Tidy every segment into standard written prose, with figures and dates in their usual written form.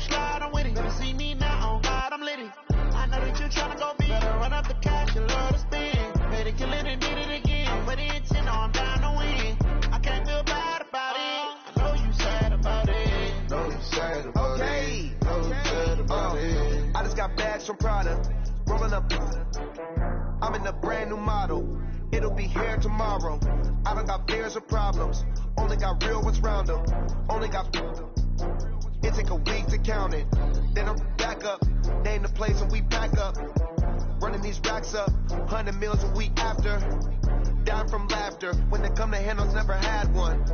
slide, I'm with it. Better see me now, on God, I'm litty. I know that you tryna go big. Better run up the cash, you love to spend. Made it, kill it, and did it again. But the intent, no, I'm down to win. I can't feel bad about it. I know you sad about it. Know you sad about it. Know you sad about it. I just got bags from Prada. Rolling up. I'm in a brand new model. It'll be here tomorrow. I done got fears or problems. Only got real ones round them. Only got. It take a week to count it. Then I'm back up. Name the place and we pack up. Running these racks up. 100 meals a week after. Dying from laughter. When they come to handles, never had one.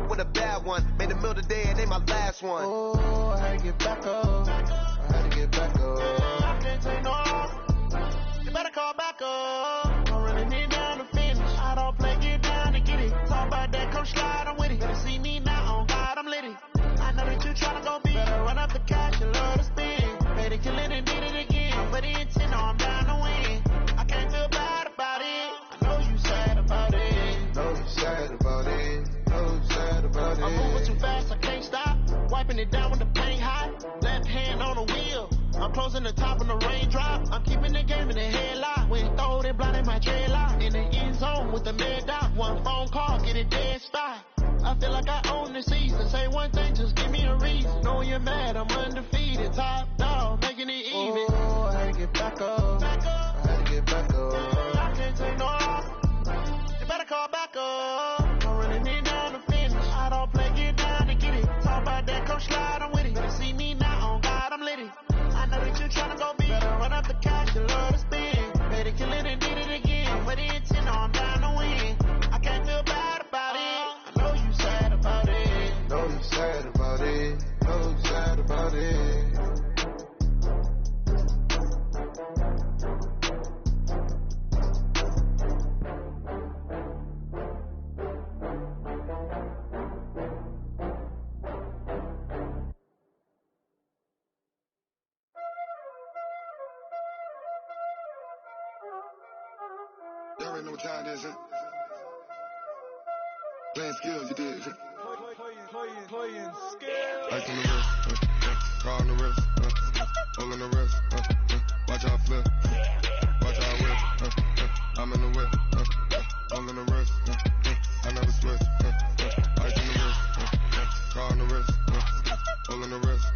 With a bad one. Made a meal today and ain't my last one. Oh, I had to get back up. I had to get back up. I can't take no. You better call back up. I'm running it down to finish. I don't play, get down to get it. Talk about that, come slide, I'm with it. Better see me now, on God, I'm litty. I know that you tryna go big. Better run up the cash, you love to spend. Made it, kill it, and did it again. But the intent, no, I'm down to win. I can't feel bad about it. I know you sad about it. Know you sad about it. Know you sad about it. I'm moving too fast, I can't stop. Wiping it down with the paint hot. Left hand on the wheel. I'm closing the top on the raindrop. I'm keeping the game in the headlock. When throwed and blinded my dreadlock. In the end zone with the mad dot. One phone call, get it dead spot. I feel like I own the season. Say one thing, just give me a reason. Knowing you're mad, I'm undefeated. Top dog, making it even. Oh, I had to get back up. I had to get back up. I can't take no. You better call back up. I'm running it down to finish. I don't play, get down to get it. Talk about that, come slide, I'm with it. Better see me now, on God, I'm litty. I know that you tryna go big. Better run up the cash, you love to spend. Made it, kill it, and did it again. But the intent, no, I'm down to win. I can't feel bad about it. I know you sad about it. Know you sad about it. Know you sad about it. Y'all already know what time it is, huh? Playing skills, you did. Playing skills. Ice on the wrist, car on the wrist, hole in the wrist, watch out flip, watch out whip, I'm in the whip, hole in the wrist, I never switch, ice on the wrist, car on the wrist, hole in the wrist,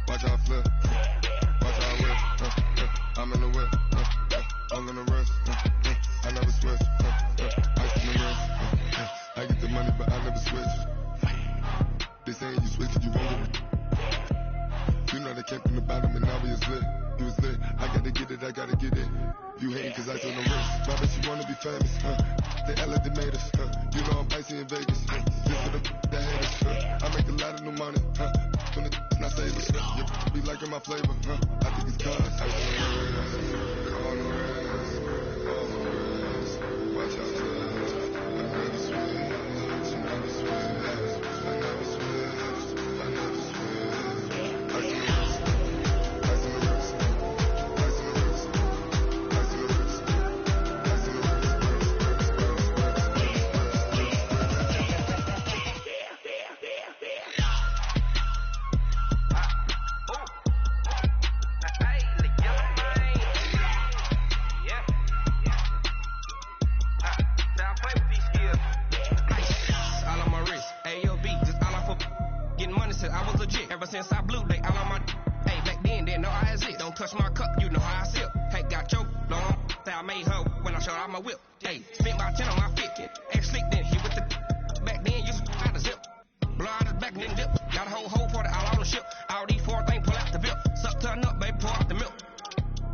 watch out flip, watch out whip, I'm in the whip, hole in the wrist, I never switch, ice on the wrist, I get the money but I never switch. They saying you switch it, you won't. You know they came from the bottom and now we was lit. You was lit. I gotta get it, I gotta get it. You hating cause I told them wrist. My bitch, you wanna be famous, They LA, they made us, You know I'm icy in Vegas, Just for the haters, I make a lot of new money, When it's not savers, you be liking my flavor, I think it's cause ice on the wrist, on the wrist, on the wrist. Watch out, I never switch, I never switch. Since I blew, they all on my hey, back then, didn't know I had it. Don't touch my cup, you know how I sip. Hey, got choked, long, that I made her when I showed out my whip. Hey, spent about 10 on my fit, ex-slick then, he with the back then, used to out the zip. Blow out his back, then dip. Got a whole party all on the ship. All these 4 things, pull out the bip. Suck, turn up, baby, pour out the milk.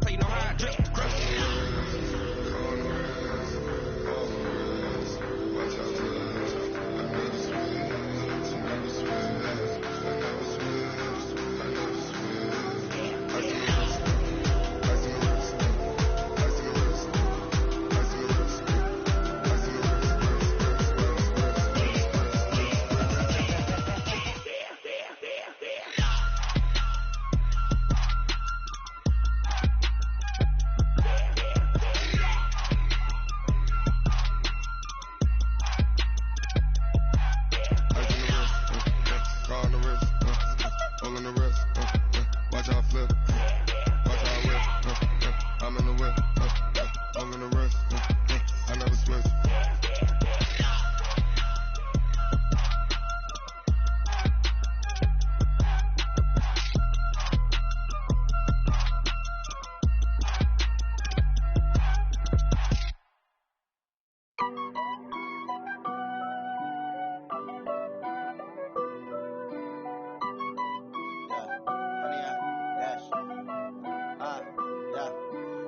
So you know how I drip, crush.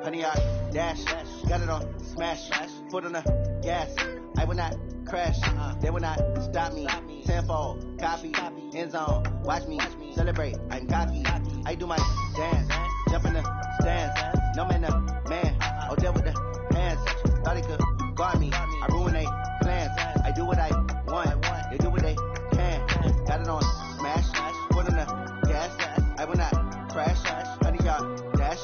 100 yard dash. Got it on smash. Foot on the gas. I will not crash. They will not stop me. Tenfold, copy, end zone. Watch me celebrate. I'm cocky. I do my dance. Jump in the stands. No man, the man. Oh, deal with the hands. Thought he could guard me. I ruin they plans. I do what I want. They do what they can. Got it on smash. Foot on the gas. I will not crash. 100 yard dash.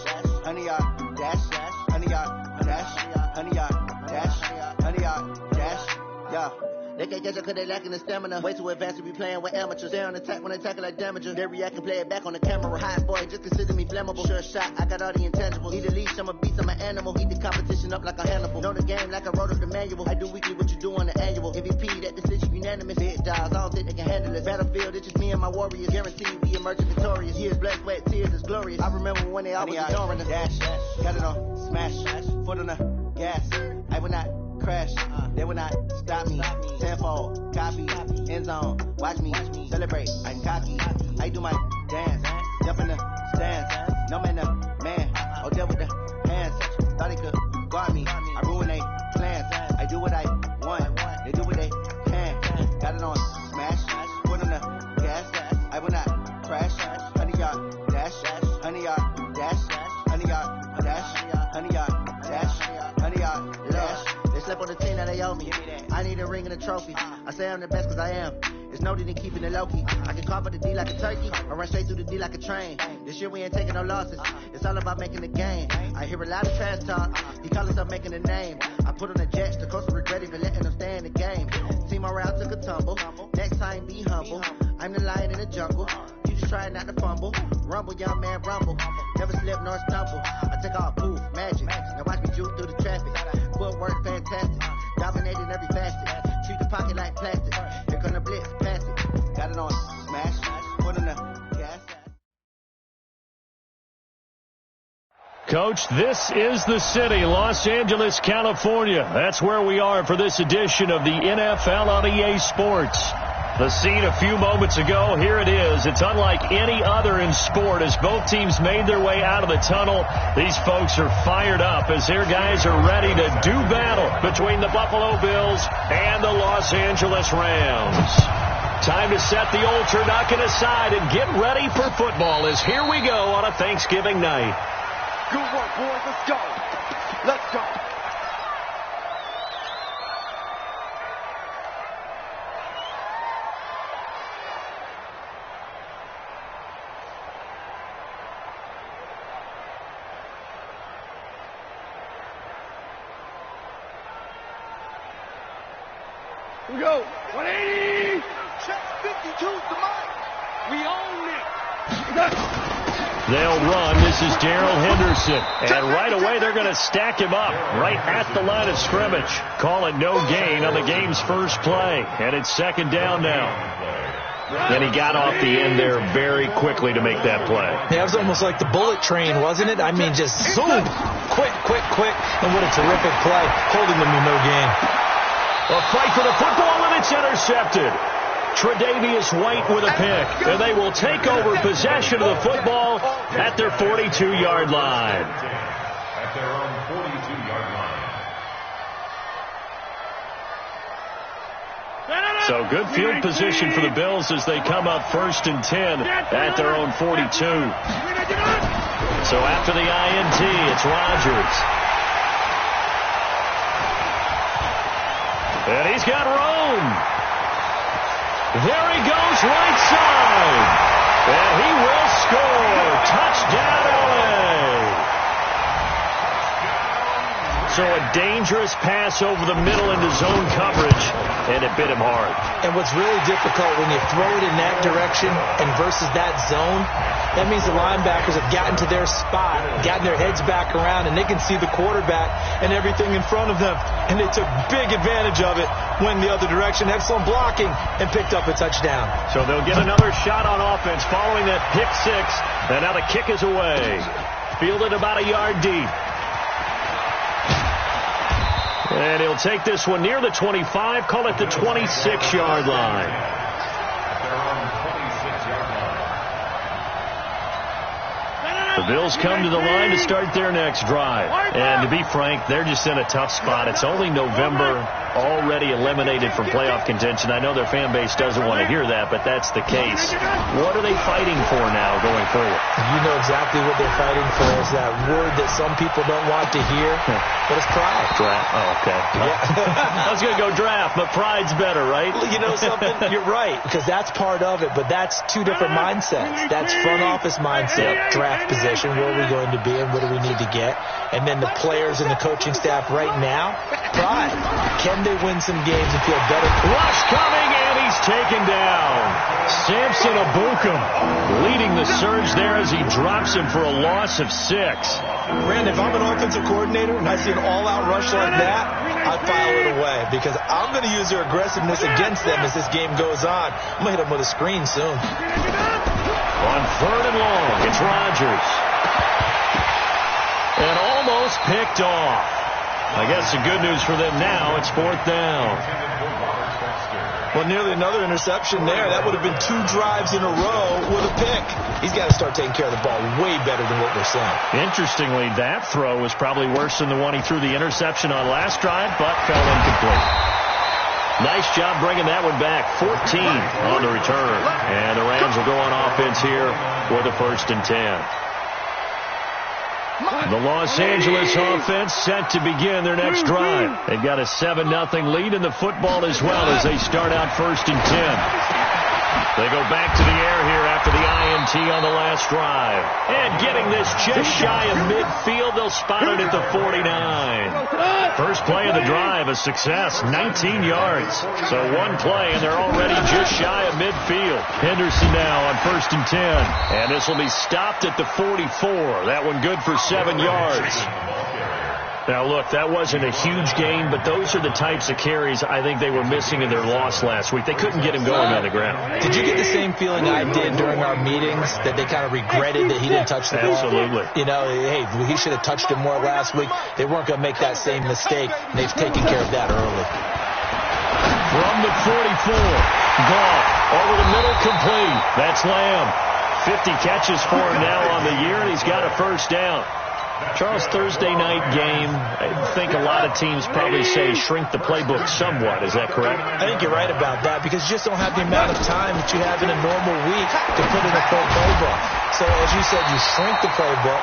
100 yard dash. 100 yard dash. 100 yard dash. 100 yard dash. Yeah. They can't catch up cause they lacking the stamina. Way too advanced to be playing with amateurs. They on attack when they tackle like damagers. They react and play it back on the camera. Hot boy, just consider me flammable. Sure shot, I got all the intangibles. Need a leash, I'm a beast, I'm an animal. Heat the competition up like a Hannibal. Know the game like I wrote up the manual. I do weekly what you do on the annual. MVP, that decision unanimous. Big dogs, I don't think they can handle it. Battlefield, it's just me and my warriors. Guaranteed we emerging victorious. Years, blood, sweat, tears, it's glorious. I remember when they always ignoring us. Dash, got it on smash. Foot on the gas. I will not crash. They will not stop me. Tenfold, copy, end zone. Watch me celebrate. I'm cocky. I do my dance. Jump in the stands. No man, the man. Oh, deal with the hands. Thought he could guard me. I ruin they plans. I do what I want. They do what they can. Got it on smash. Foot on the gas. I will not crash. 100 yard dash. 100 yard dash. 100 yard dash. 100 yard dash. 100 yard dash. They slept on the team that they owe me. I need a ring and a trophy. I say I'm the best cause I am. It's no need in keeping it low key. I can carve up the D like a turkey. I run straight through the D like a train. This year we ain't taking no losses. It's all about making the game. I hear a lot of trash talk. He call himself making a name. I put on the Jets. The coach will regret even letting them stay in the game. Team around took a tumble. Next time be humble. I'm the lion in the jungle. You just try not to fumble. Rumble, young man, rumble. Never slip nor stumble. I take off poof, magic. Now watch me juke through the traffic. Footwork fantastic. Dominating every facet. Treat the pocket like plastic. Here come the blitz, pass it. Got it on smash. Put in the gas. Coach, this is the city, Los Angeles, California. That's where we are for this edition of the NFL on EA Sports. The scene a few moments ago, here it is. It's unlike any other in sport as both teams made their way out of the tunnel. These folks are fired up as their guys are ready to do battle between the Buffalo Bills and the Los Angeles Rams. Time to set the old turducken aside and get ready for football as here we go on a Thanksgiving night. Good work, boys. Let's go. Let's go. Here we go. 180. Check 52's the mic. We own it. They'll run. This is Darrell Henderson. And right away, they're going to stack him up right at the line of scrimmage. Call it no gain on the game's first play. And it's second down now. And he got off the end there very quickly to make that play. Yeah, it was almost like the bullet train, wasn't it? I mean, just zoom. Quick. And what a terrific play. Holding them to no gain. A fight for the football, and it's intercepted. Tre'Davious White with a pick, and they will take over possession of the football at their 42-yard line. At their own 42-yard line. So good field position for the Bills as they come up 1st and 10 at their own 42. So after the INT, it's Rodgers. And he's got Rome. There he goes, right side. And he will score. Touchdown, LA. So a dangerous pass over the middle into zone coverage, and it bit him hard. And what's really difficult when you throw it in that direction and versus that zone, that means the linebackers have gotten to their spot, gotten their heads back around, and they can see the quarterback and everything in front of them. And they took big advantage of it, went the other direction, had some blocking, and picked up a touchdown. So they'll get another shot on offense following that pick six, and now the kick is away. Fielded about a yard deep. And he'll take this one near the 25, call it the 26-yard line. The Bills come to the line to start their next drive. And to be frank, they're just in a tough spot. It's only November, already eliminated from playoff contention. I know their fan base doesn't want to hear that, but that's the case. What are they fighting for now going forward? You know exactly what they're fighting for. Is that word that some people don't want to hear, but it's pride. Draft. Oh, okay. Yeah. I was going to go draft, but pride's better, right? You know something? You're right, because that's part of it, but that's two different mindsets. That's front office mindset, draft position, where are we going to be and what do we need to get? And then the players and the coaching staff right now, pride. Can they win some games and feel better? Rush coming, and he's taken down. Samson Abukum leading the surge there as he drops him for a loss of 6. Brandon, if I'm an offensive coordinator and I see an all-out rush like that, I file it away because I'm going to use their aggressiveness against them as this game goes on. I'm going to hit them with a screen soon. On 3rd and long, it's Rodgers. And almost picked off. I guess the good news for them now, it's 4th down. Well, nearly another interception there. That would have been 2 drives in a row with a pick. He's got to start taking care of the ball way better than what we're seeing. Interestingly, that throw was probably worse than the one he threw the interception on last drive, but fell incomplete. Nice job bringing that one back. 14 on the return. And the Rams will go on offense here with a 1st and 10. The Los Angeles offense set to begin their next drive. They've got a 7-0 lead in the football as well as they start out 1st and 10. They go back to the air here after the INT on the last drive. And getting this just shy of midfield, they'll spot it at the 49. First play of the drive, a success, 19 yards. So one play, and they're already just shy of midfield. Henderson now on 1st and 10. And this will be stopped at the 44. That one good for 7 yards. Now, look, that wasn't a huge gain, but those are the types of carries I think they were missing in their loss last week. They couldn't get him going on the ground. Did you get the same feeling I did during our meetings, that they kind of regretted that he didn't touch the ball? Absolutely. You know, hey, he should have touched it more last week. They weren't going to make that same mistake, and they've taken care of that early. From the 44, Goff over the middle, complete. That's Lamb. 50 catches for him now on the year, and he's got a 1st down. Charles, Thursday night game, I think a lot of teams probably say shrink the playbook somewhat. Is that correct? I think you're right about that because you just don't have the amount of time that you have in a normal week to put in a full playbook. So as you said, you shrink the playbook,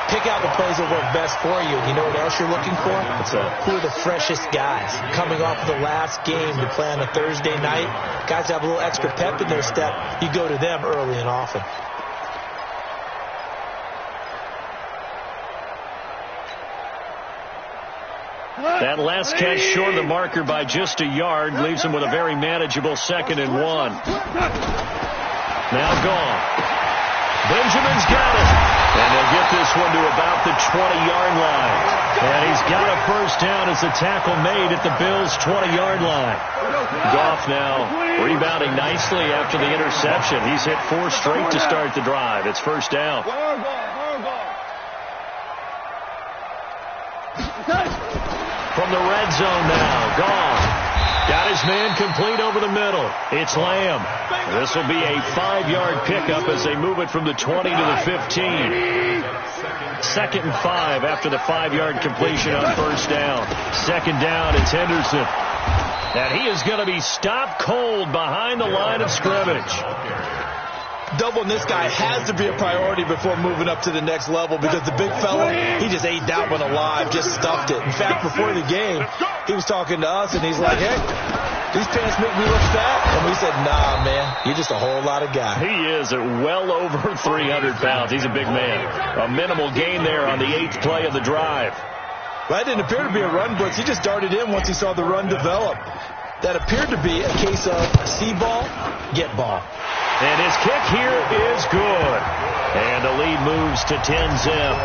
pick out the plays that work best for you. You know what else you're looking for? What's that? Who are the freshest guys coming off the last game to play on a Thursday night? Guys have a little extra pep in their step. You go to them early and often. That last catch short of the marker by just a yard leaves him with a very manageable 2nd and 1. Now gone. Benjamin's got it. And they'll get this one to about the 20-yard line. And he's got a 1st down as the tackle made at the Bills' 20-yard line. Goff now rebounding nicely after the interception. He's hit 4 straight to start the drive. It's 1st down. From the red zone now, Goff got his man complete over the middle. It's Lamb. This will be a 5-yard pickup as they move it from the 20 to the 15. 2nd and 5 after the 5-yard completion on 1st down. 2nd down, it's Henderson. And he is going to be stopped cold behind the line of scrimmage. Doubling this guy has to be a priority before moving up to the next level because the big fella, he just ate that one alive, just stuffed it. In fact, before the game, he was talking to us, and he's like, hey, these pants make me look fat. And we said, nah, man, you're just a whole lot of guy. He is at well over 300 pounds. He's a big man. A minimal gain there on the 8th play of the drive. Well, that didn't appear to be a run blitz. He just darted in once he saw the run develop. That appeared to be a case of see ball, get ball. And his kick here is good. And the lead moves to 10-zip.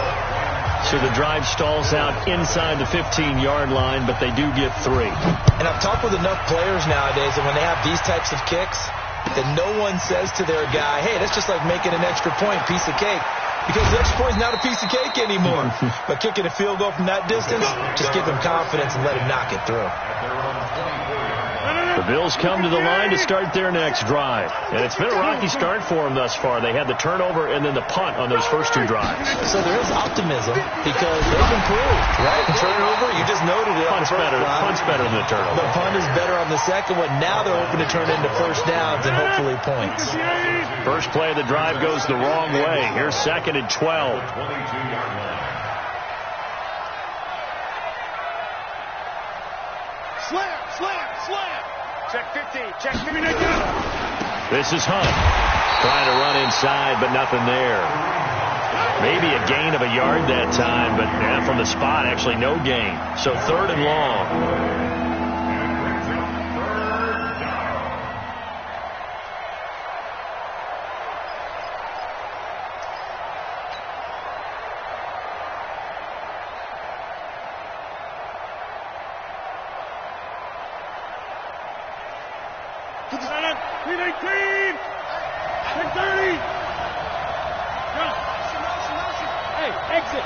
So the drive stalls out inside the 15-yard line, but they do get 3. And I've talked with enough players nowadays, and when they have these types of kicks, that no one says to their guy, hey, that's just like making an extra point, piece of cake. Because the extra point is not a piece of cake anymore. But kicking a field goal from that distance, just give him confidence and let him knock it through. The Bills come to the line to start their next drive. And it's been a rocky start for them thus far. They had the turnover and then the punt on those first two drives. So there is optimism because they've improved, right? Turnover, you just noted it. Punt's better than the turnover. The punt is better on the second one. Now they're hoping to turn into first downs and hopefully points. First play of the drive goes the wrong way. Here's 2nd and 12. Slam. Check 15. This is Hunt. Trying to run inside, but nothing there. Maybe a gain of a yard that time, but from the spot, actually no gain. So 3rd and long. Exit.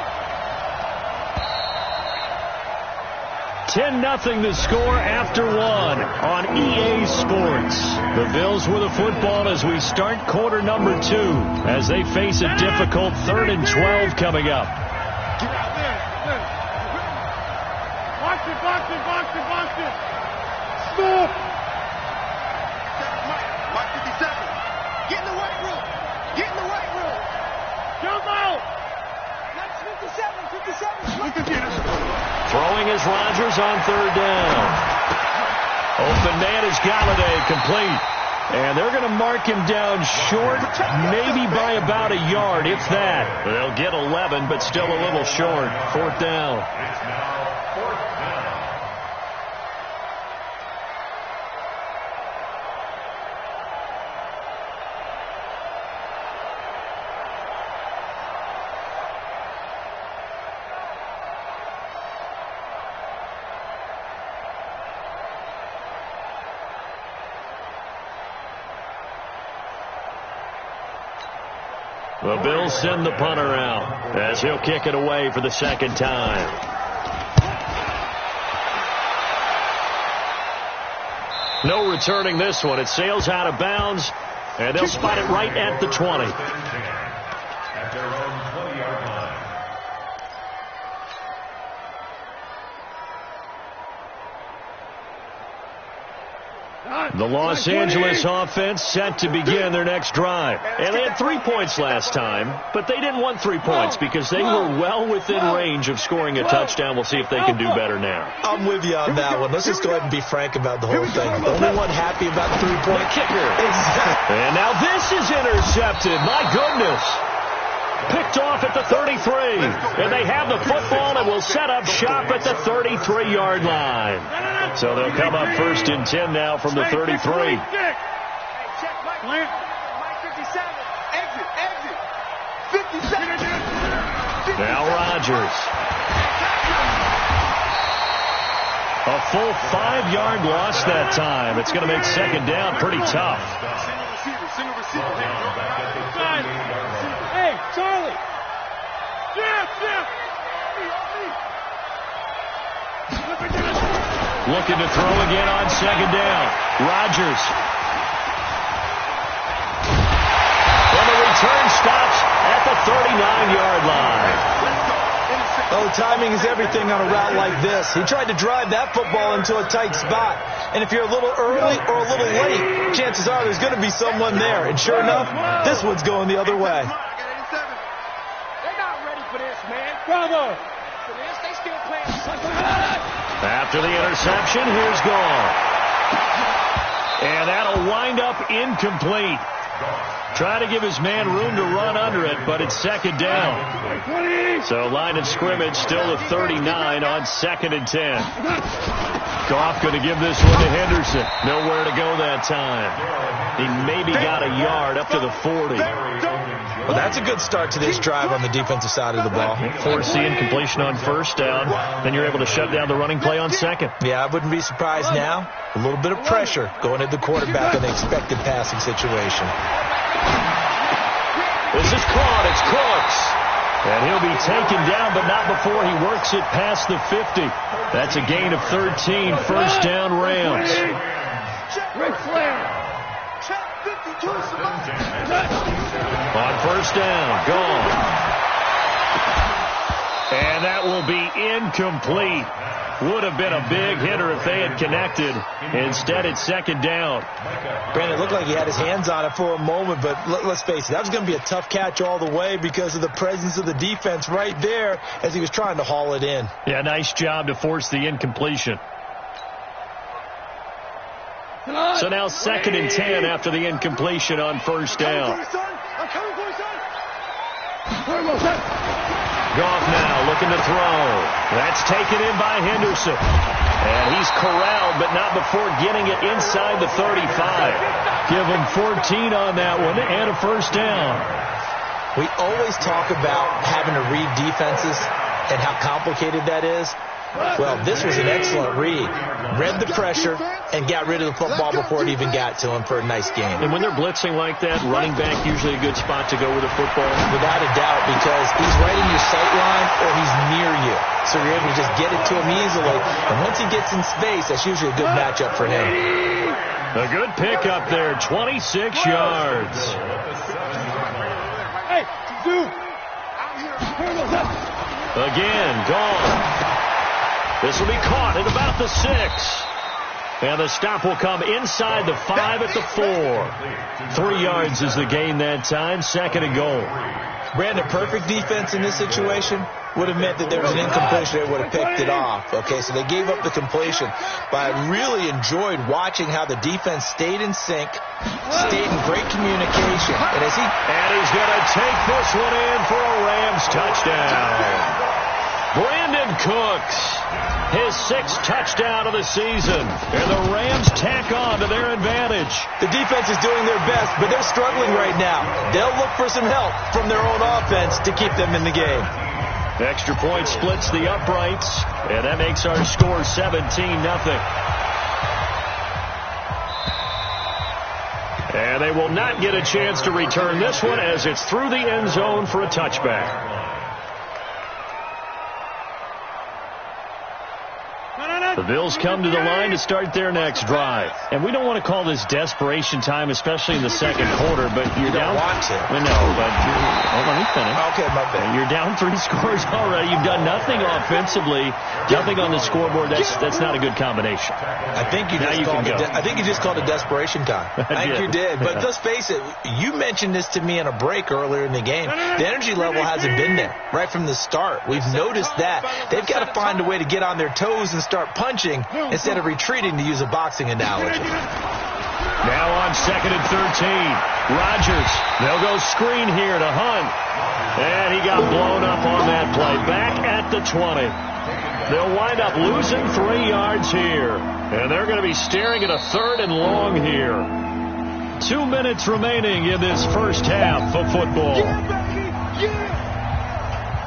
10-0 the score after one on EA Sports. The Bills with the football as we start quarter number 2 as they face a difficult 3rd and 12 coming up. Get out there. Box it. Stop. Mike 57. Get in the weight room. Jump out. 57. Throwing is Rodgers on 3rd down. Open man is Galladay, complete. And they're going to mark him down short, maybe by about a yard, if that. They'll get 11, but still a little short. 4th down. It's now 4th down. The Bills send the punter out as he'll kick it away for the 2nd time. No returning this one. It sails out of bounds, and they'll spot it right at the 20. At their own 20-yard line. The Los Angeles offense set to begin their next drive. And they had 3 points last time, but they didn't want 3 points because they were well within range of scoring a touchdown. We'll see if they can do better now. I'm with you on that one. Let's just go ahead and be frank about the whole thing. The only one happy about the 3-point kicker. Exactly. And now this is intercepted. My goodness. Picked off at the 33. And they have the football and will set up shop at the 33-yard line. So they'll come up 1st and 10 now from the 33. Check Mike 57. Exit. 57. Now Rodgers. A full 5-yard loss that time. It's going to make 2nd down pretty tough. Single receiver. Hey, Charlie. Yeah. Looking to throw again on 2nd down. Rodgers. And the return stops at the 39-yard line. Oh, timing is everything on a route like this. He tried to drive that football into a tight spot. And if you're a little early or a little late, chances are there's going to be someone there. And sure enough, this one's going the other way. They're not ready for this, man. Bravo. For this, they still playing. After the interception, here's Gall. And that'll wind up incomplete. Trying to give his man room to run under it, but it's 2nd down. So line of scrimmage still at 39 on 2nd and 10. Goff going to give this one to Henderson. Nowhere to go that time. He maybe got a yard up to the 40. Well, that's a good start to this drive on the defensive side of the ball. Forcing completion on 1st down. Then you're able to shut down the running play on 2nd. Yeah, I wouldn't be surprised now. A little bit of pressure going at the quarterback in the expected passing situation. This is caught. It's Cooks. And he'll be taken down, but not before he works it past the 50. That's a gain of 13. 1st down Rams. Ric Flair. Check 52 On first down, gone. And that will be incomplete. Would have been a big hitter if they had connected. Instead, it's second down. Brandon, it looked like he had his hands on it for a moment, but let's face it, that was going to be a tough catch all the way because of the presence of the defense right there as he was trying to haul it in. Yeah, nice job to force the incompletion. So now 2nd and 10 after the incompletion on first down. Goff now looking to throw. That's taken in by Henderson. And he's corralled, but not before getting it inside the 35. Give him 14 on that one and a first down. We always talk about having to read defenses and how complicated that is. Well, this was an excellent read. Read the pressure and got rid of the football before it even got to him for a nice game. And when they're blitzing like that, running back usually a good spot to go with the football. Without a doubt, because he's right in your sight line or he's near you. So you're able to just get it to him easily. And once he gets in space, that's usually a good matchup for him. A good pickup there, 26 yards. Hey, dude. Again, gone. This will be caught at about the 6. And the stop will come inside the 5 at the 4. 3 yards is the gain that time. 2nd and goal. Brandon, perfect defense in this situation would have meant that there was an incompletion. They would have picked it off. Okay, so they gave up the completion. But I really enjoyed watching how the defense stayed in sync, stayed in great communication. And he's going to take this one in for a Rams touchdown. Brandon Cooks, his 6th touchdown of the season, and the Rams tack on to their advantage. The defense is doing their best, but they're struggling right now. They'll look for some help from their own offense to keep them in the game. Extra point splits the uprights, and that makes our score 17-0. And they will not get a chance to return this one as it's through the end zone for a touchback. The Bills come to the line to start their next drive. And we don't want to call this desperation time, especially in the second quarter, but you're down. You don't want to. I know, but let me finish. Okay, my bad. You're down 3 scores already. You've done nothing offensively, nothing on the scoreboard. That's not a good combination. I think you just called it desperation time. I think you did. But let's face it, you mentioned this to me in a break earlier in the game. The energy level hasn't been there right from the start. We've noticed that. They've got to find a way to get on their toes and start punching instead of retreating, to use a boxing analogy. Now on 2nd and 13. Rodgers, they'll go screen here to Hunt. And he got blown up on that play. Back at the 20. They'll wind up losing 3 yards here. And they're going to be staring at a 3rd and long here. 2 minutes remaining in this first half of football.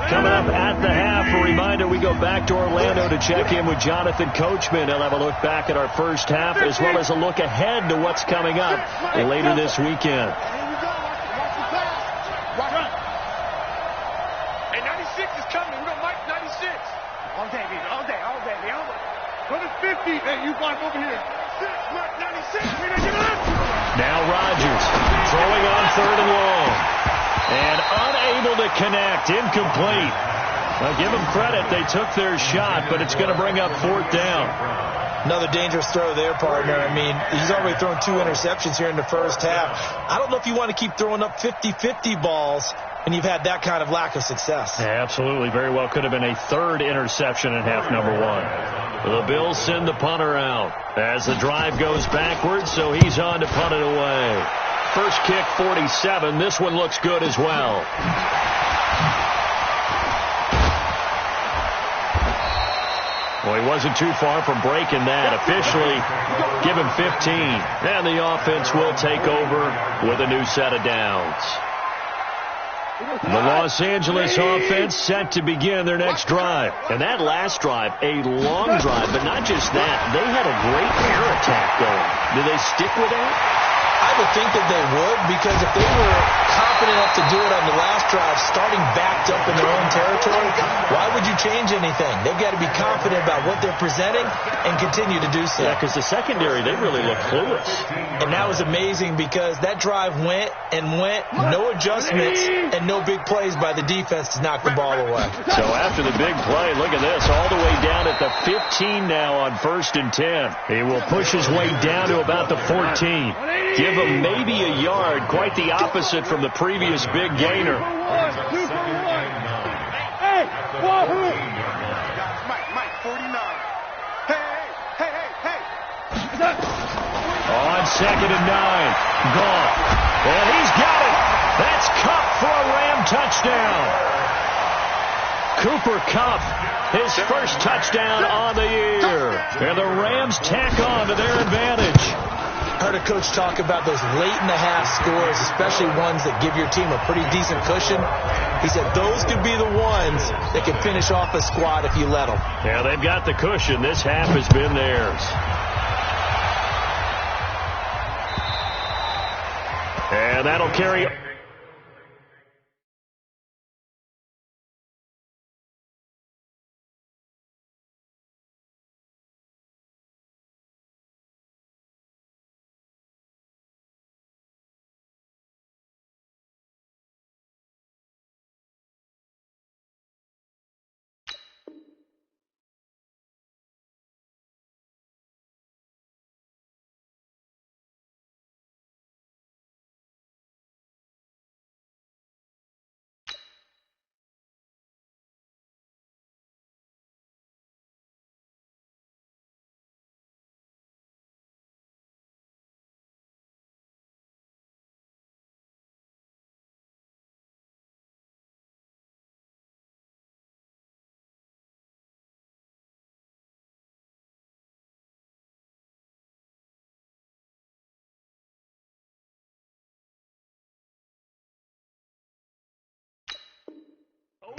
Coming up at the half, a reminder, we go back to Orlando to check in with Jonathan Coachman. He'll have a look back at our first half as well as a look ahead to what's coming up later this weekend. Hey, 96 is coming. We're going to Mike 96. All day, baby. All day. Go to 50. Hey, you block over here. 96. Now Rodgers throwing on 3rd and long. And unable to connect, incomplete. Now give them credit, they took their shot, but it's going to bring up 4th down. Another dangerous throw there, partner. I mean, he's already thrown 2 interceptions here in the first half. I don't know if you want to keep throwing up 50-50 balls and you've had that kind of lack of success. Yeah, absolutely. Very well could have been a 3rd interception in half number 1. The Bills send the punter out as the drive goes backwards, so he's on to punt it away. First kick, 47. This one looks good as well. Well, he wasn't too far from breaking that. Officially, give him 15. And the offense will take over with a new set of downs. The Los Angeles offense set to begin their next drive. And that last drive, a long drive, but not just that. They had a great air attack going. Do they stick with that? I I would think that they would, because if they were confident enough to do it on the last drive, starting backed up in their own territory, why would you change anything? They've got to be confident about what they're presenting and continue to do so. Yeah, because the secondary, they really look clueless. And that was amazing because that drive went, no adjustments, and no big plays by the defense to knock the ball away. So after the big play, look at this, all the way down at the 15 now on 1st and 10. He will push his way down to about the 14. Give him maybe a yard, quite the opposite from the previous big gainer. Hey, Wahoo! Mike, 49. Hey. On 2nd and 9. Gone. And he's got it. That's Kupp for a Ram touchdown. Cooper Kupp, his first touchdown on the year. And the Rams tack on to their advantage. I heard a coach talk about those late-in-the-half scores, especially ones that give your team a pretty decent cushion. He said those could be the ones that can finish off a squad if you let them. Yeah, they've got the cushion. This half has been theirs. And that'll carry...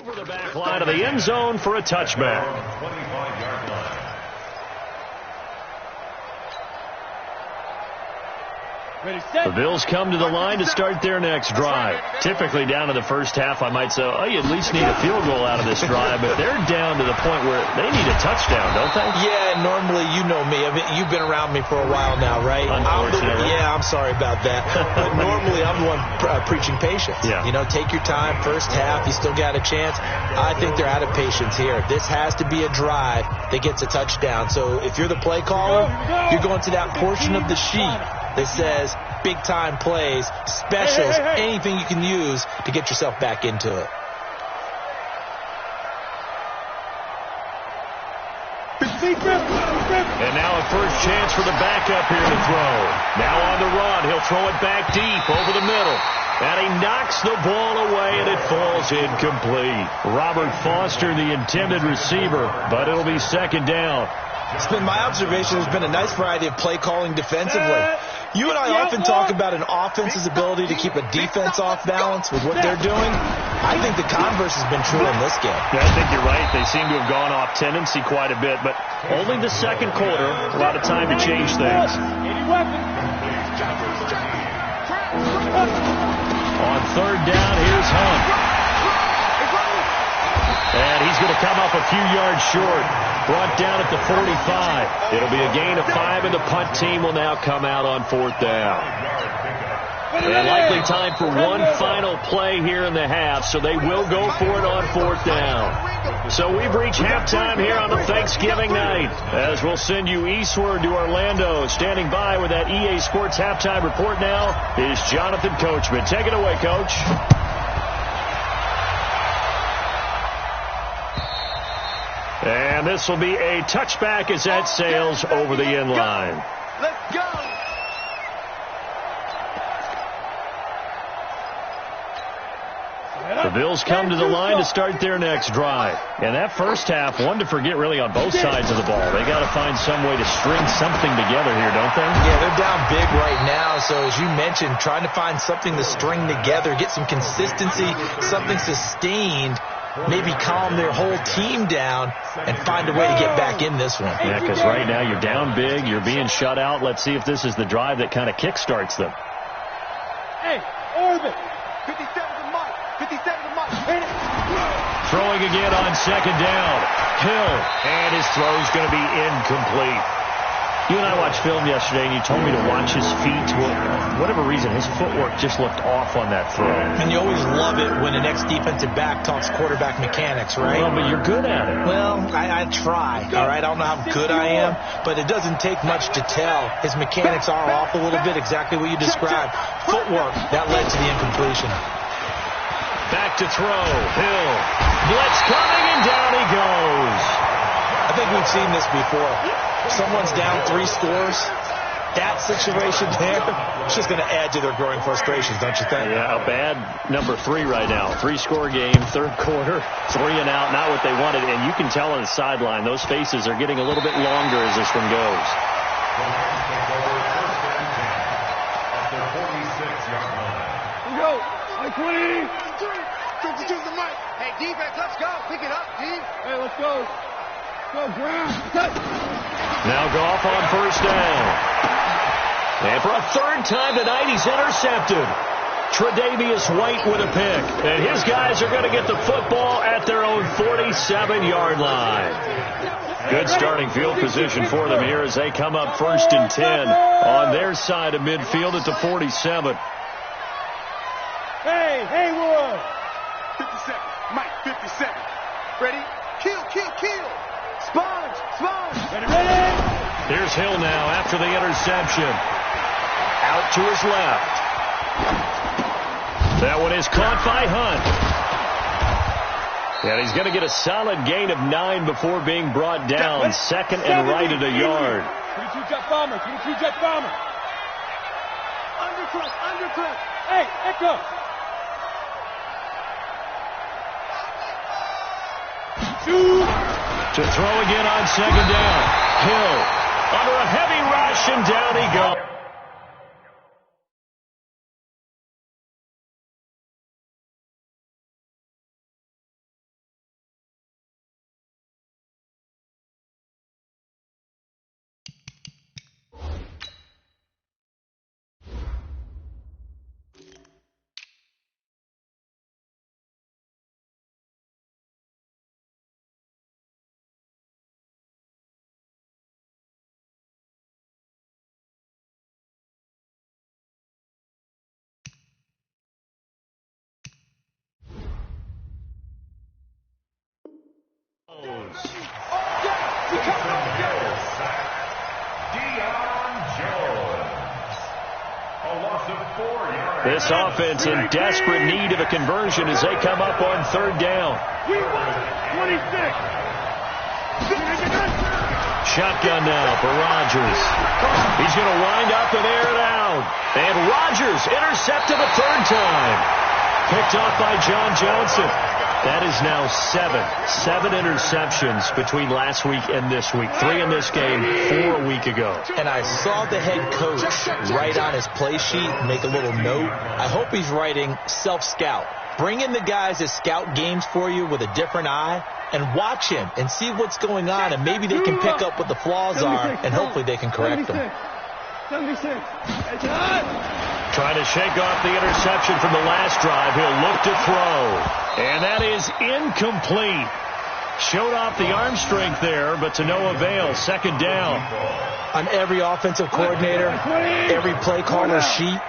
over the back line of the end zone for a touchback. 25-yard line. The Bills come to the line to start their next drive. Typically down in the first half, I might say, oh, you at least need a field goal out of this drive, but they're down to the point where they need a touchdown, don't they? Yeah, normally, you know me. I mean, you've been around me for a while now, right? Unfortunately. I'm sorry about that. But normally, I'm the one preaching patience. Yeah. You know, take your time. First half, you still got a chance. I think they're out of patience here. This has to be a drive that gets a touchdown. So if you're the play caller, you're going to that portion of the sheet that says big-time plays, specials, anything you can use to get yourself back into it. And now a first chance for the backup here to throw. Now on the run. He'll throw it back deep over the middle. And he knocks the ball away, and it falls incomplete. Robert Foster, the intended receiver, but it'll be 2nd down. It's been my observation. There's been a nice variety of play calling defensively. You and I often talk about an offense's ability to keep a defense off balance with what they're doing. I think the converse has been true in this game. Yeah, I think you're right. They seem to have gone off tendency quite a bit, but only the second quarter, a lot of time to change things. On 3rd down, here's Hunt. And he's going to come up a few yards short. Brought down at the 45. It'll be a gain of 5, and the punt team will now come out on 4th down. And likely time for one final play here in the half, so they will go for it on 4th down. So we've reached halftime here on the Thanksgiving night, as we'll send you eastward to Orlando. Standing by with that EA Sports halftime report now is Jonathan Coachman. Take it away, Coach. And this will be a touchback as that sails over the end line. Let's go. The Bills come to the line to start their next drive. And that first half, one to forget really on both sides of the ball. They got to find some way to string something together here, don't they? Yeah, they're down big right now. So as you mentioned, trying to find something to string together, get some consistency, something sustained, maybe calm their whole team down and find a way to get back in this one. Yeah, because right now you're down big, you're being shut out. Let's see if this is the drive that kind of kickstarts them. Hey, orbit. 57 to Mike. 57 to Mike. Throwing again on second down. Hill, and his throw's going to be incomplete. You and I watched film yesterday, and you told me to watch his feet. Well, for whatever reason, his footwork just looked off on that throw. And you always love it when an ex-defensive back talks quarterback mechanics, right? Well, but you're good at it. Well, I try, all right? I don't know how good I am, but it doesn't take much to tell. His mechanics are off a little bit, exactly what you described. Footwork, that led to the incompletion. Back to throw. Hill. Blitz coming, and down he goes. I think we've seen this before. Someone's down 3 scores. That situation there, it's just going to add to their growing frustrations, don't you think? Yeah, a bad number 3 right now. 3-score game, third quarter, 3 and out, not what they wanted. And you can tell on the sideline, those faces are getting a little bit longer as this one goes. Let's go. 20. 52 to the mic. Hey, defense, let's go. Pick it up, D. Hey, let's go. Go, ground. Now Goff on first down. And for a third time tonight, he's intercepted. Tre'Davious White with a pick. And his guys are going to get the football at their own 47-yard line. Good starting field position for them here as they come up 1st and 10 on their side of midfield at the 47. Hey, Haywood. 57. Mike, 57. Ready? Kill, kill, kill. Sponge, sponge. Ready? Here's Hill now after the interception. Out to his left. That one is caught by Hunt. And he's going to get a solid gain of 9 before being brought down. 2nd and right at a yard. 22 jet bomber, 22 jet bomber. Underclick, underclick. Hey, Echo. To throw again on second down. Hill under a heavy rush, and down he goes. This offense in desperate need of a conversion as they come up on third down. We won 26. Shotgun now for Rodgers. He's going to wind up and air it out. And Rodgers intercepted a third time. Picked off by John Johnson. That is now 7 interceptions between last week and this week. 3 in this game, 4 a week ago. And I saw the head coach write on his play sheet, make a little note. I hope he's writing self-scout. Bring in the guys that scout games for you with a different eye and watch him and see what's going on, and maybe they can pick up what the flaws are, and hopefully they can correct them. 76. Trying to shake off the interception from the last drive. He'll look to throw. And that is incomplete. Showed off the arm strength there, but to no avail. Second down. On every offensive coordinator, every play caller sheet,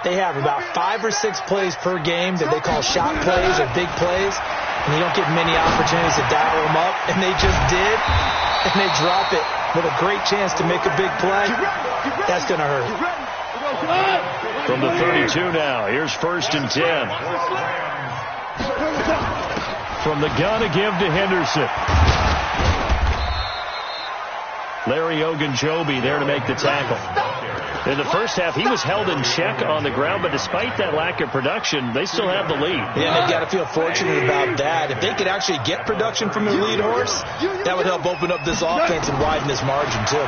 they have about 5 or 6 plays per game that they call shot plays or big plays. And you don't get many opportunities to dial them up. And they just did. And they drop it with a great chance to make a big play. That's going to hurt. From the 32 now, here's 1st and 10. From the gun to give to Henderson. Larry Ogunjobi there to make the tackle. In the first half, he was held in check on the ground, but despite that lack of production, they still have the lead. Yeah, they've got to feel fortunate about that. If they could actually get production from their lead horse, that would help open up this offense and widen this margin, too.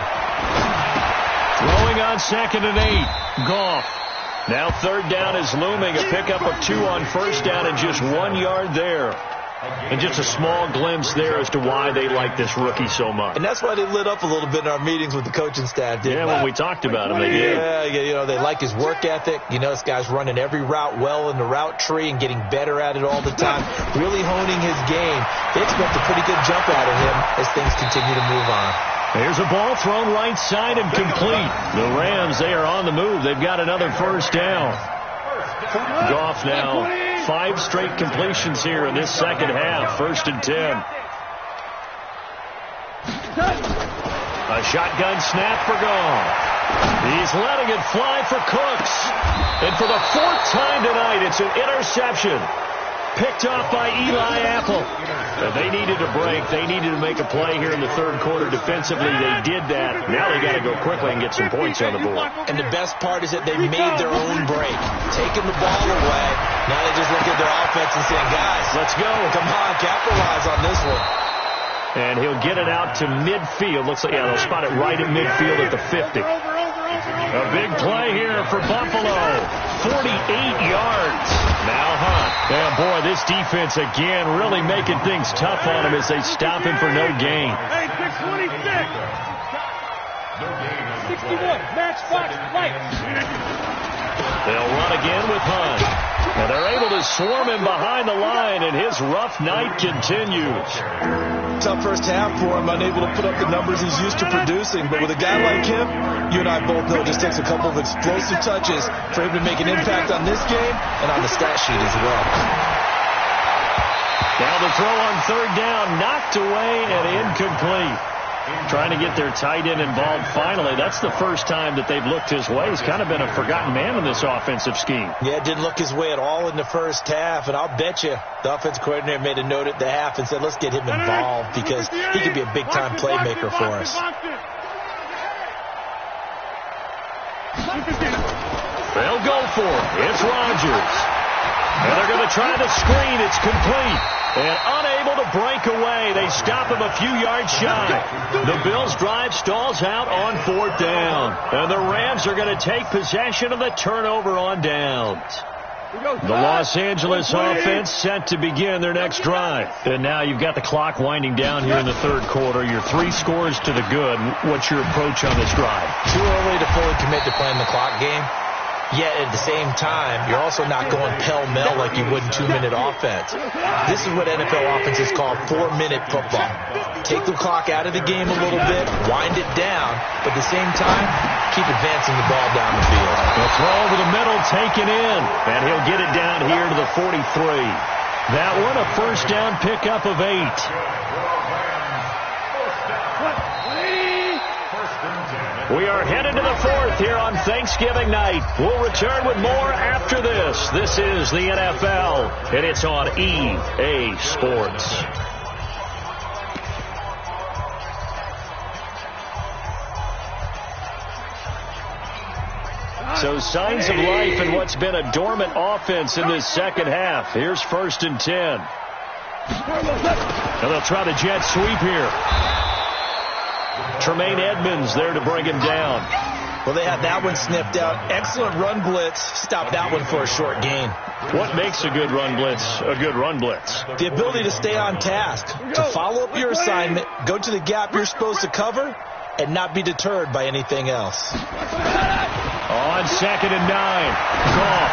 Throwing on 2nd and 8. Goff. Now third down is looming. A pickup of 2 on first down and just 1 yard there. And just a small glimpse there as to why they like this rookie so much. And that's why they lit up a little bit in our meetings with the coaching staff, didn't they? When we talked about him, they did. Yeah, they like his work ethic. This guy's running every route well in the route tree and getting better at it all the time, really honing his game. They expect a pretty good jump out of him as things continue to move on. Here's a ball thrown right side and complete. The Rams, they are on the move. They've got another first down. Goff now 5 straight completions here in this second half. 1st and 10. A shotgun snap for Goff. He's letting it fly for Cooks. And for the 4th time tonight, it's an interception. Picked off by Eli Apple. They needed a break. They needed to make a play here in the 3rd quarter defensively. They did that. Now they got to go quickly and get some points on the board. And the best part is that they made their own break. Taking the ball away. Now they just look at their offense and saying, guys, let's go. Come on, capitalize on this one. And he'll get it out to midfield. Looks like, they'll spot it right at midfield at the 50. A big play here for Buffalo. 48 yards. Now Hunt. And boy, this defense again really making things tough on him as they stop him for no gain. Hey, 626. 61. Match box right. They'll run again with Hunt. And they're able to swarm him behind the line, and his rough night continues. Tough first half for him, unable to put up the numbers he's used to producing. But with a guy like him, you and I both know it just takes a couple of explosive touches for him to make an impact on this game and on the stat sheet as well. Now the throw on 3rd down, knocked away and incomplete. Trying to get their tight end involved finally. That's the first time that they've looked his way. He's kind of been a forgotten man in this offensive scheme. Yeah, it didn't look his way at all in the first half. And I'll bet you the offensive coordinator made a note at the half and said, let's get him involved because he could be a big-time playmaker for us. They'll go for it. It's Rodgers. And they're going to try the screen. It's complete. And unable to break away. They stop him a few yards shy. The Bills' drive stalls out on 4th down. And the Rams are going to take possession of the turnover on downs. The Los Angeles offense set to begin their next drive. And now you've got the clock winding down here in the 3rd quarter. You're 3 scores to the good. What's your approach on this drive? Too early to fully commit to playing the clock game. Yet at the same time, you're also not going pell-mell like you would in 2-minute offense. This is what NFL offenses call 4-minute football. Take the clock out of the game a little bit, wind it down, but at the same time, keep advancing the ball down the field. The throw over the middle, taken in, and he'll get it down here to the 43. That one a first down pickup of 8. We are headed to the 4th here on Thanksgiving night. We'll return with more after this. This is the NFL, and it's on EA Sports. So signs of life in what's been a dormant offense in this second half. Here's 1st and 10. And they'll try the jet sweep here. Tremaine Edmonds there to bring him down. Well, they had that one sniffed out. Excellent run blitz. Stop that one for a short gain. What makes a good run blitz a good run blitz? The ability to stay on task, to follow up your assignment, go to the gap you're supposed to cover, and not be deterred by anything else. On 2nd and 9. Goff.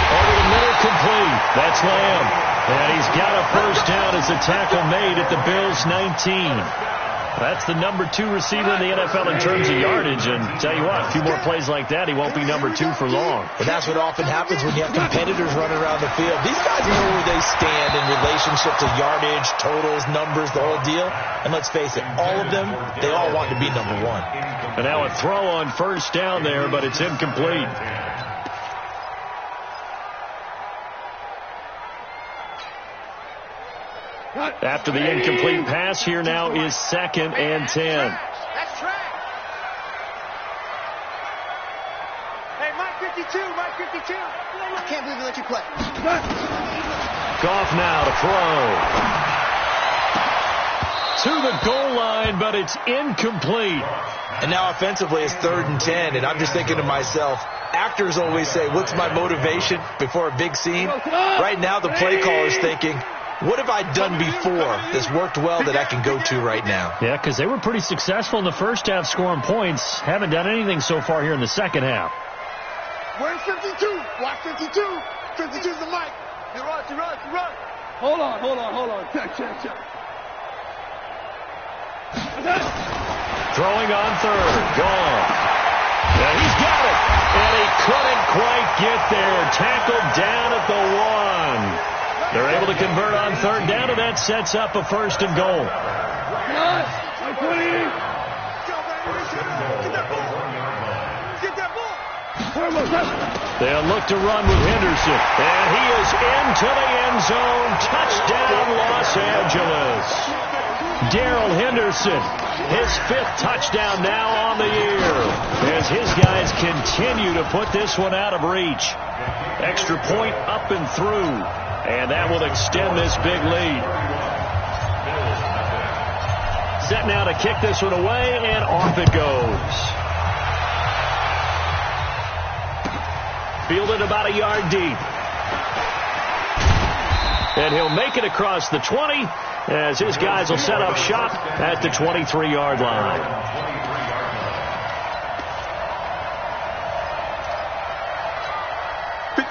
Over the middle, complete. That's Lamb. And he's got a first down as the tackle made at the Bills' 19. That's the number 2 receiver in the NFL in terms of yardage. And tell you what, a few more plays like that, he won't be number 2 for long. But that's what often happens when you have competitors running around the field. These guys know where they stand in relationship to yardage, totals, numbers, the whole deal. And let's face it, all of them, they all want to be number 1. And now a throw on first down there, but it's incomplete. After the incomplete pass, here now is 2nd and 10. That's track. Hey, Mike 52, Mike 52. I can't believe they let you play. Goff now to throw. To the goal line, but it's incomplete. And now offensively it's 3rd and 10, and I'm just thinking to myself, Actors always say, what's my motivation before a big scene? Right now, the play caller's thinking, what have I done before that's worked well that I can go to right now? Yeah, because they were pretty successful in the first half scoring points. Haven't done anything so far here in the second half. Where's 52? Watch 52. 52's the mic. You run. Hold on. Check. Throwing on third. Gone. Yeah, he's got it. And he couldn't quite get there. Tackled down at the 1. They're able to convert on third down, and that sets up a 1st and goal. Get that ball. They'll look to run with Henderson. And he is into the end zone. Touchdown, Los Angeles. Darrell Henderson, his 5th touchdown now on the year, as his guys continue to put this one out of reach. Extra point up and through, and that will extend this big lead. Set now to kick this one away, and off it goes. Fielded about a yard deep. And he'll make it across the 20, as his guys will set up shop at the 23-yard line.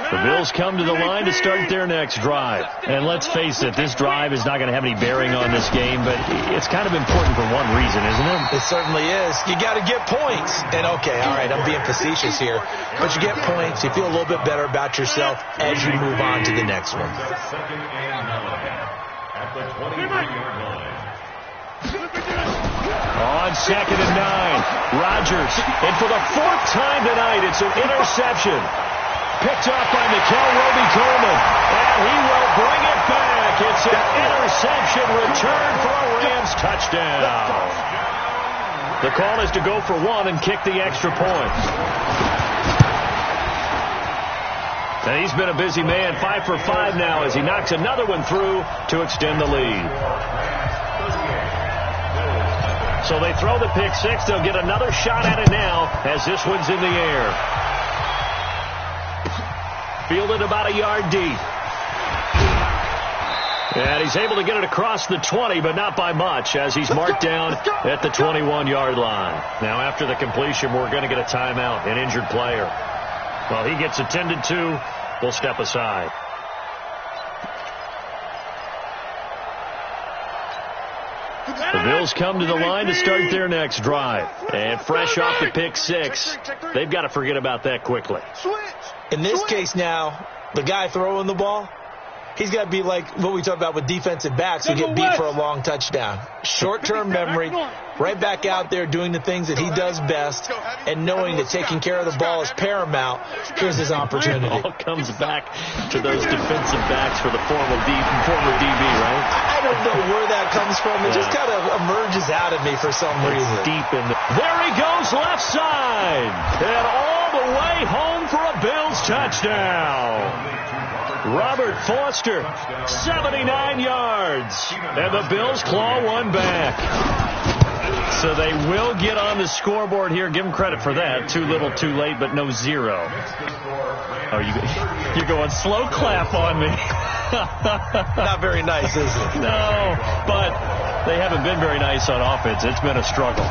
The Bills come to the line to start their next drive. And let's face it, this drive is not going to have any bearing on this game, but it's kind of important for one reason, isn't it? It certainly is. You got to get points. And, okay, all right, I'm being facetious here, but you get points. You feel a little bit better about yourself as you move on to the next one. On 2nd and 9, Rodgers, and for the 4th time tonight, it's an interception. Picked off by Nickel Roby-Coleman, and he will bring it back. It's an interception return for a Rams touchdown. The call is to go for 1 and kick the extra point. And he's been a busy man, 5 for 5 now as he knocks another one through to extend the lead. So they throw the pick 6. They'll get another shot at it now as this one's in the air. Fielded about a yard deep. And he's able to get it across the 20, but not by much, as he's marked down at the 21-yard line. Now, after the completion, we're going to get a timeout, an injured player. Well, he gets attended to. We'll step aside. The Bills come to the line to start their next drive. And fresh off the pick 6, they've got to forget about that quickly. In this case now, the guy throwing the ball, he's got to be like what we talk about with defensive backs who get beat for a long touchdown. Short-term memory, right back out there doing the things that he does best, and knowing that taking care of the ball is paramount. Here's his opportunity. It all comes back to those defensive backs for the former DB, right? I don't know where that comes from. It just kind of emerges out of me for some reason. Deep in the... There he goes, left side. And all the way home for a Bills touchdown. Robert Foster, 79 yards. And the Bills claw one back. So they will get on the scoreboard here. Give them credit for that. Too little, too late, but no 0. Oh, you're going slow clap on me. Not very nice, is it? No, but they haven't been very nice on offense. It's been a struggle.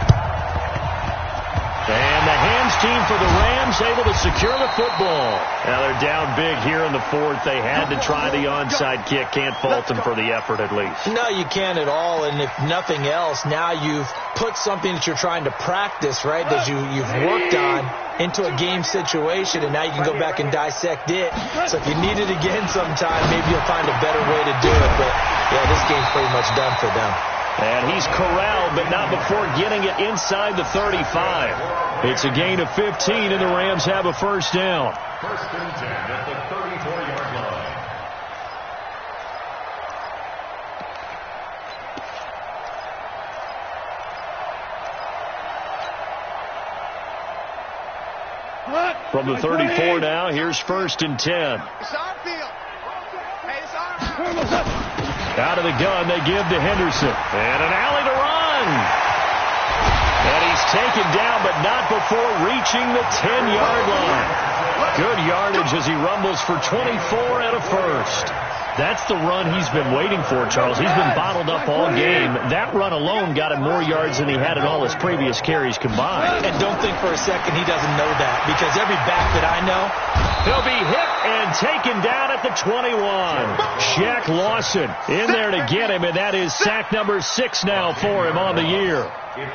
And the hands team for the Rams able to secure the football. Now they're down big here in the 4th. They had to try the onside kick. Can't fault them for the effort at least. No, you can't at all. And if nothing else, now you've put something that you're trying to practice, right, that you've worked on into a game situation, and now you can go back and dissect it. So if you need it again sometime, maybe you'll find a better way to do it. But, yeah, this game's pretty much done for them. And he's corralled, but not before getting it inside the 35. It's a gain of 15, and the Rams have a first down. 1st and 10 at the 34-yard line. From the 34 now, here's 1st and 10. It's our field. Hey, it's our Out of the gun, they give to Henderson. And an alley to run. And he's taken down, but not before reaching the 10-yard line. Good yardage as he rumbles for 24 and a first. That's the run he's been waiting for, Charles. He's been bottled up all game. That run alone got him more yards than he had in all his previous carries combined. And don't think for a second he doesn't know that, because every back that I know, he'll be hit and taken down at the 21. Shaq Lawson in there to get him, and that is sack number 6 now for him on the year.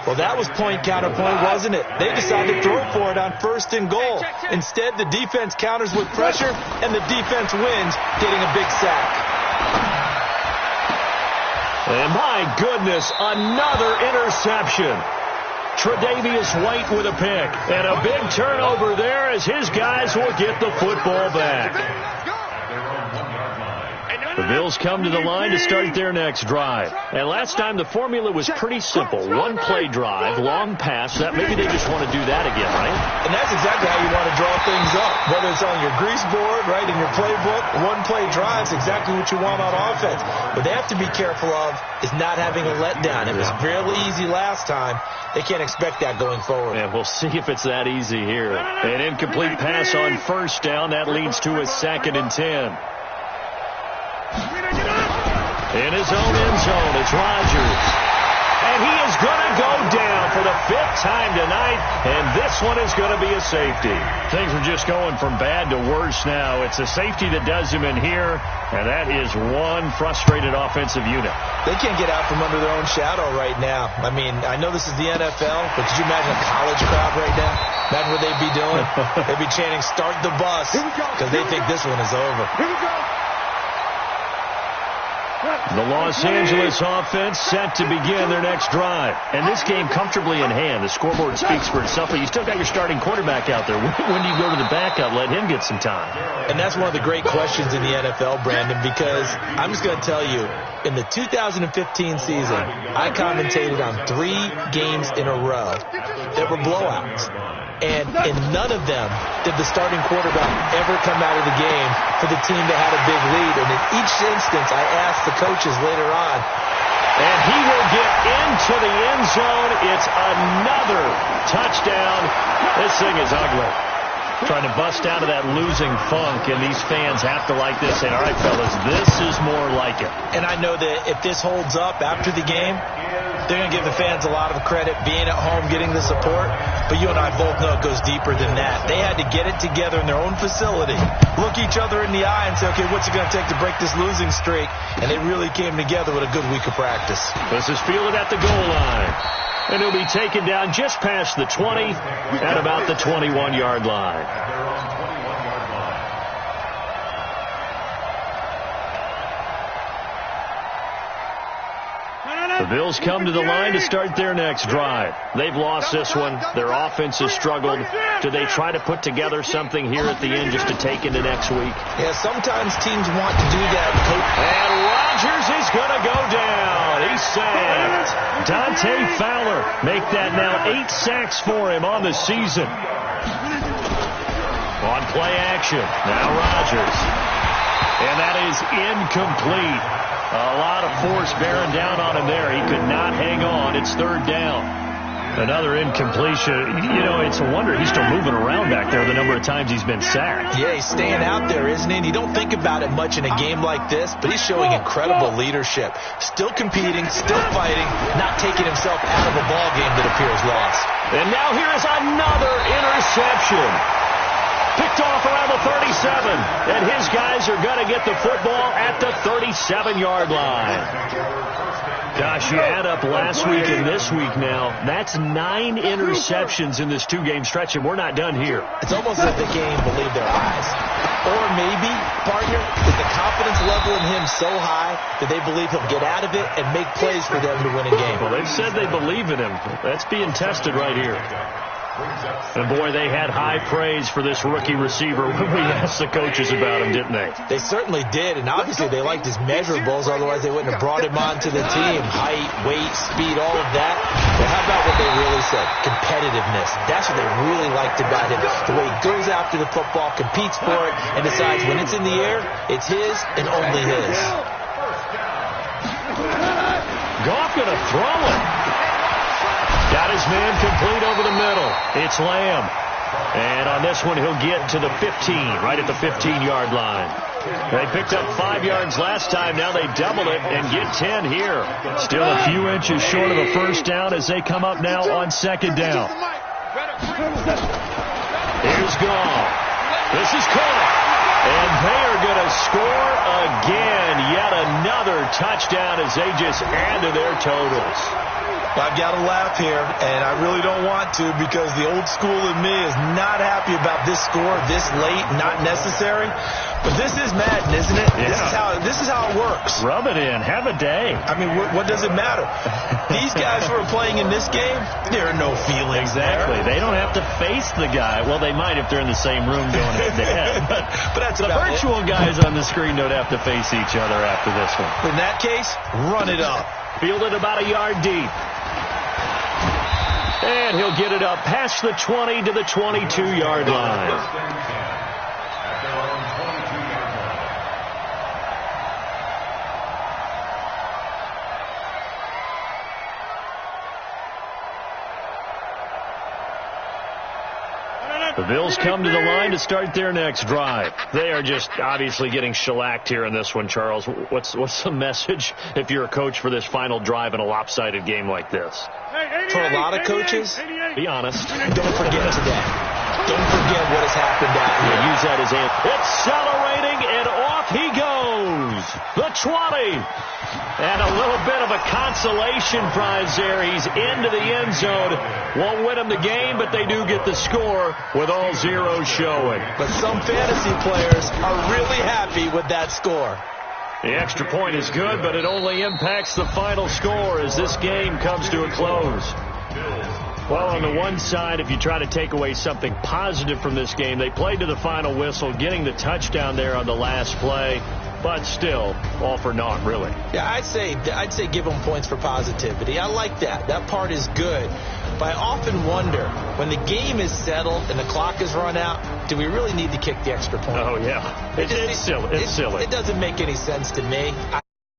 Well, that was point counterpoint, wasn't it? They decided to throw for it on 1st and goal. Instead, the defense counters with pressure, and the defense wins, getting a big sack. And my goodness, another interception. Tre'Davious White with a pick. And a big turnover there as his guys will get the football back. The Bills come to the line to start their next drive. And last time the formula was pretty simple. One play drive, long pass. That maybe they just want to do that again, right? And that's exactly how you want to draw things up. Whether it's on your grease board, right, in your playbook, one play drive is exactly what you want on offense. What they have to be careful of is not having a letdown. It was real easy last time. They can't expect that going forward. And we'll see if it's that easy here. An incomplete pass on 1st down. That leads to a 2nd and 10. In his own end zone, it's Rodgers. And he is going to go down for the 5th time tonight, and this one is going to be a safety. Things are just going from bad to worse now. It's a safety that does him in here, and that is one frustrated offensive unit. They can't get out from under their own shadow right now. I mean, I know this is the NFL, but could you imagine a college crowd right now? Imagine what they'd be doing. They'd be chanting, "Start the bus," because they think this one is over. The Los Angeles offense set to begin their next drive. And this game comfortably in hand. The scoreboard speaks for itself, but you still got your starting quarterback out there. When do you go to the backup? Let him get some time. And that's one of the great questions in the NFL, Brandon, because I'm just going to tell you, in the 2015 season, I commentated on 3 games in a row that were blowouts. And in none of them did the starting quarterback ever come out of the game for the team that had a big lead. And in each instance, I asked the coaches later on. And he will get into the end zone. It's another touchdown. This thing is ugly. Trying to bust out of that losing funk, and these fans have to like this. And, all right, fellas, this is more like it. And I know that if this holds up after the game, they're going to give the fans a lot of credit, being at home, getting the support. But you and I both know it goes deeper than that. They had to get it together in their own facility, look each other in the eye and say, okay, what's it going to take to break this losing streak? And they really came together with a good week of practice. This is fielded at the goal line. And he'll be taken down just past the 20 at about the 21-yard line. The Bills come to the line to start their next drive. They've lost this one. Their offense has struggled. Do they try to put together something here at the end just to take into next week? Yeah, sometimes teams want to do that, Coach. And Rodgers is going to go down. He's sacked. Dante Fowler make that now 8 sacks for him on the season. On play action. Now Rodgers. And that is incomplete. A lot of force bearing down on him there. He could not hang on. It's 3rd down. Another incompletion. You know, it's a wonder he's still moving around back there the number of times he's been sacked. Yeah, he's staying out there, isn't he? And you don't think about it much in a game like this, but he's showing incredible leadership. Still competing, still fighting, not taking himself out of a ball game that appears lost. And now here is another interception. Picked off around the 37, and his guys are going to get the football at the 37-yard line. Gosh, you add up last week and this week now, that's 9 interceptions in this 2-game stretch, and we're not done here. It's almost like they can't even believe their eyes. Or maybe, partner, is the confidence level in him so high that they believe he'll get out of it and make plays for them to win a game. Well, they've said they believe in him. That's being tested right here. And, boy, they had high praise for this rookie receiver when we asked the coaches about him, didn't they? They certainly did, and obviously they liked his measurables, otherwise they wouldn't have brought him onto the team. Height, weight, speed, all of that. But how about what they really said? Competitiveness. That's what they really liked about him. The way he goes after the football, competes for it, and decides when it's in the air, it's his and only his. Goff going to throw it. Got his his man complete over the middle. It's Lamb. And on this one, he'll get to the 15, right at the 15-yard line. They picked up 5 yards last time. Now they double it and get 10 here. Still a few inches short of a first down as they come up now on second down. Here's Gall. This is caught. And they are going to score again. Yet another touchdown as they just add to their totals. I've got to laugh here, and I really don't want to because the old school in me is not happy about this score this late, not necessary. But this is Madden, isn't it? Yeah. This is how it works. Rub it in. Have a day. I mean, what does it matter? These guys who are playing in this game, there are no feelings Exactly. there. They don't have to face the guy. Well, they might if they're in the same room going head-to-head. But that's the virtual guys on the screen don't have to face each other after this one. In that case, run it up. Fielded about a yard deep. And he'll get it up past the 20 to the 22-yard line. The Bills come to the line to start their next drive. They are just obviously getting shellacked here in this one, Charles. What's the message if you're a coach for this final drive in a lopsided game like this? For a lot of coaches, be honest. Don't forget today. Don't forget what has happened out here. Use that as accelerating, and off he goes. The 20. And a little bit of a consolation prize there. He's into the end zone. Won't win him the game, but they do get the score with all zeros showing. But some fantasy players are really happy with that score. The extra point is good, but it only impacts the final score as this game comes to a close. Well, on the one side, if you try to take away something positive from this game, they played to the final whistle, getting the touchdown there on the last play. But still, all for naught, really. Yeah, I'd say give them points for positivity. I like that. That part is good. But I often wonder, when the game is settled and the clock is run out, do we really need to kick the extra point? Oh, yeah. It's silly. It's silly. It doesn't make any sense to me.